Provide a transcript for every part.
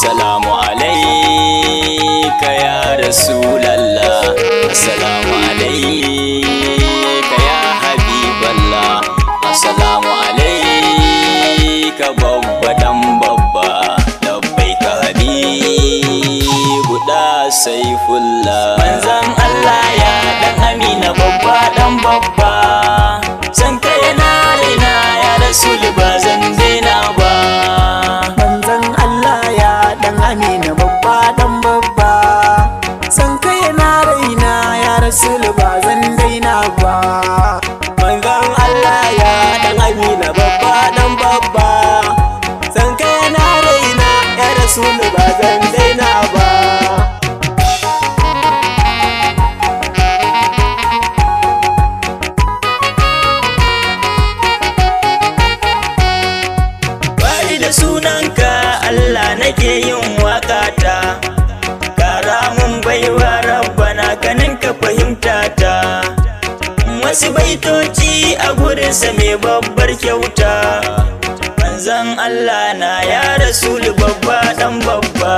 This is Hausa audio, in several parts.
Assalamu alaika ya Rasulallah, assalamu alaika ya Habiballah, assalamu alaika babba dan babba, labbaika habibu da saifullah. Manzan Allah ya dan Amina babba dan babba, san ka yana raina ya Rasul ba zan daina ba. Manzan Allah ya dan Amina babba dan babba, san ka yana raina ya Rasul ba zan daina ba. Manzan Allah ya dan Amina babba dan babba, san ka yana raina ya Rasul ba zan daina ba. Da sunanka Allah nake yin waƙata, ƙara mun baiwa rabbana kanin ka fahimta ta. Wasu baitoci a gurinsa mai babbar kyauta, manzan Allah na ya Rasulu babba dan babba.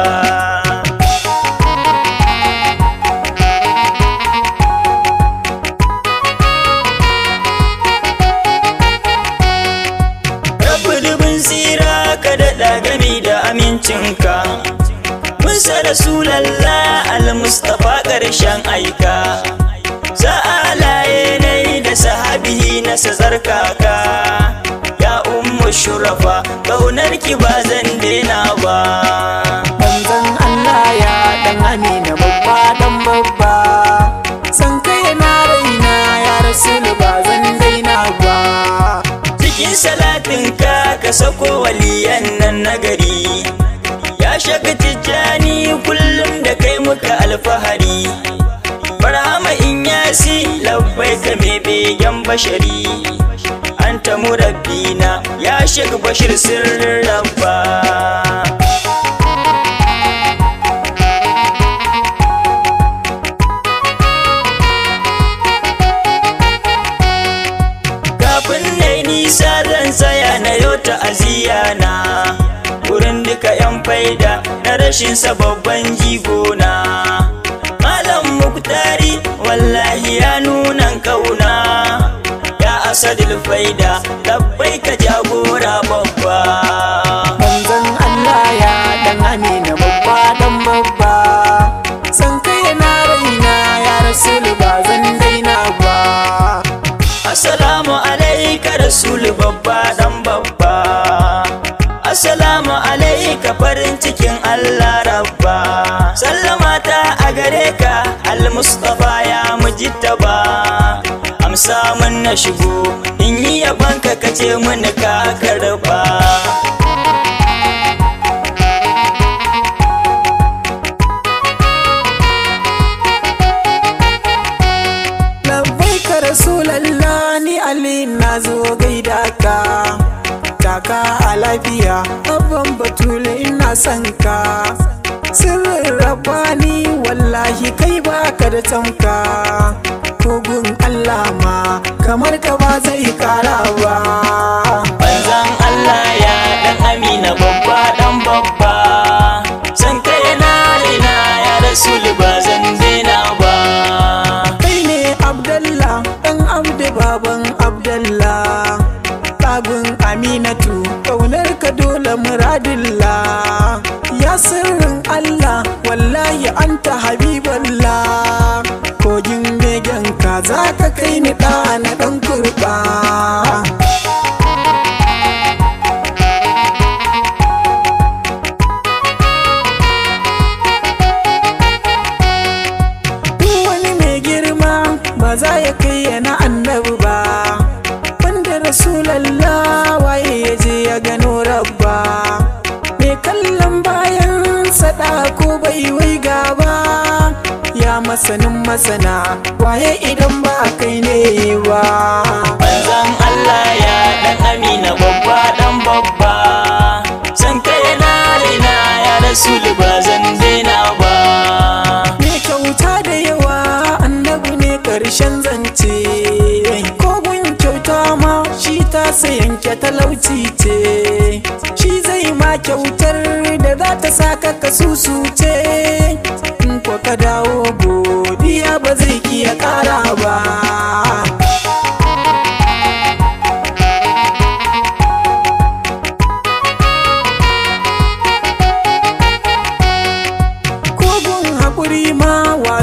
Ka daɗa gami da amincinka, Musa Rasulallah al-Mustafa ƙarshen aika, sa'alaye nai da sahabihi na sazarkaka, ya ummu shurafa ƙaunarki ba zan daina ba. Manzan Allah ya dan Amina babba dan babba, san ka yana raina ya Rasul ba zan daina ba. Cikin salatinka ka sako waliyan nan nagari, ya shaka tijjani kullum da kai muka alfahari. Barhama in yasi labbai ka mai begen bashari, anta murabbina ya shaka bashir sirrin rabba. Nisa zan tsaya na yau ta'aziyya na wurin duka 'yan faida na rashin babban jigona. Malam Muktari wallahi ya nunan kauna, ya asadul faida labbai ka jagora babba. Manzan Allah ya dan Amina babba dan babba, san ka yana raina ya Rasul ba zan daina ba. Assalamu alaika Rasul babba dan babba, assalamu alaika farin cikin Allah rabba. Sallama ta a gare ka al-Mustafa ya mujtaba, amsa mun na shigo in yi yabanka kace mun ka karba. Rasulallah ni Ali na zo gaida ka, taka a lafiya abban Batule ina son ka. Sirrin Rabbani wallahi kai baka da tamka, kogun Allah ma kamar ka ba zai kara ba. Manzan Allah ya dan Amina babba dan babba, san ka yana raina ya Rasul ba zan daina ba. Abdallah ɗan Abdu baban Abdallah, ɗagun Aminatu ƙaunar ka dole muradillah. Ya sirrin Allah wallahi anta habiballah, kogin begen ka za ka kai ni ɗa na ɗan kurɓa. Za ya kai yana annabi ba, wanda Rasulallah waye ya je ya gano rabba. Me kallon bayan sada ko bai wai gaba, ya masanin masana waye idan ba kai ne ba. Manzan Allah ya dan Amina babba dan babba, san ka yana raina ya Rasul ba zan daina ba. Me kyauta da yawa annabi ne ƙarshen zance, kogun kyauta ma shi ta yanke talauci ce, shi zai ma kyautar da za ta saka asusu ce, in ko ka dawo godiya ba zai iya ƙara ba.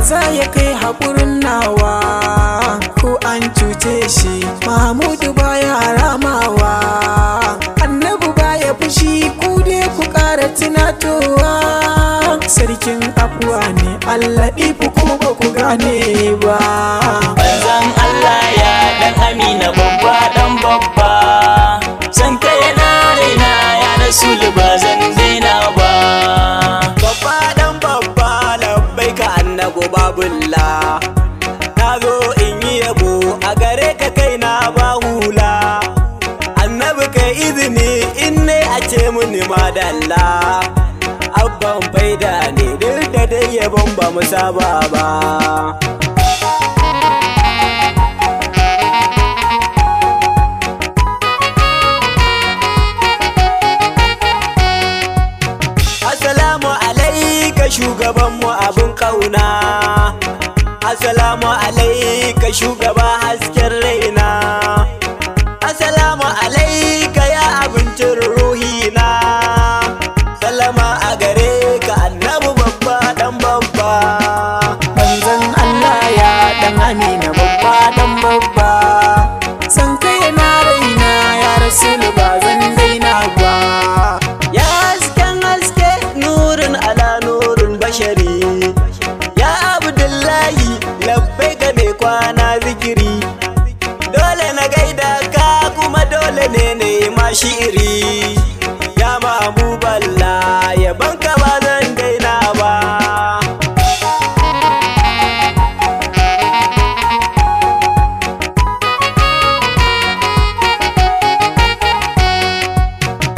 Za ya kai haƙurin nawa ko an cuce shi, Mahmudu baya ramawa, Annabi baya fushi, ku dai ku ƙara tunatowa. Sarkin afuwa ne, Allah ɗifu ko ba ku gane ba. Manzon Allah ya ɗan Amina babba ɗan babba, san ka yana raina ya Rasulu ba zan daina ba. Babba ɗan babba labbaika annabi babulla, na zo in yi yabo a gare ka kai na ba hula. Annabi kai izini in ne a ce muni madalla, abban faida ne duk da dai yabon ba mu saba ba. Assalamu alaika shugabanmu abin kauna, Assalamu alaika shugaba hasken raina, Assalamu alaika ya abincin ruhina, salama a gare ka annabi babba dan babba. Manzon Allah ya ɗan Amina babba ɗan babba, san kai na raina ya Rasulu ba zan daina ba. Ya hasken haske nurin ala nurin bashari, ya Abdullahi labbai ga mai kwana zikiri, dole na gaida ka kuma dole ne na yi ma shi'iri. Ya Mahbuballa yaban ka ba zan daina ba.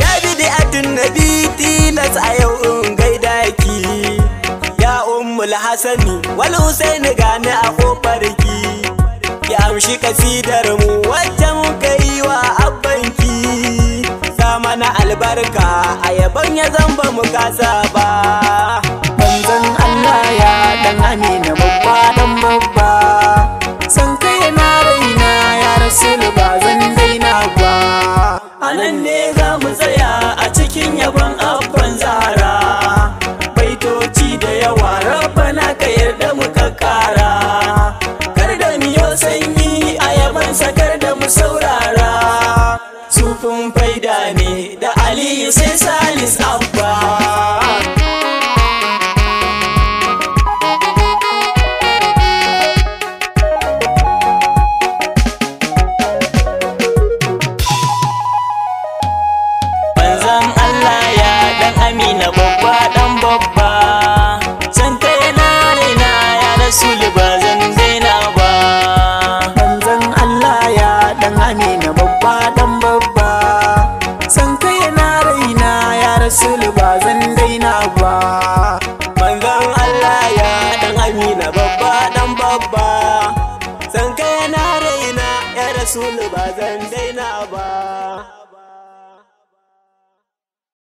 Ya bid'atun nabi tilas a yau in gaida ki, ya Ummul Hasani wal Husaini gani a kofar ki, ki amshi kasidar mu wacce muka yi wa abbanki, sa mana albarka a yaban ya zamba mu kasa ba. Manzon Allah ya ɗan Amina babba ɗan babba, san kai na raina ya Rasulu ba zan daina ba. Anan ne za mu tsaya a cikin yabon abban Zahra, baitoci da yawa Rabbana ka yarda mu kakkara, kar da miyo sanyi a yaban sakar da mu saurara. Sufin faida ne da Aliyu sai Salis Abba.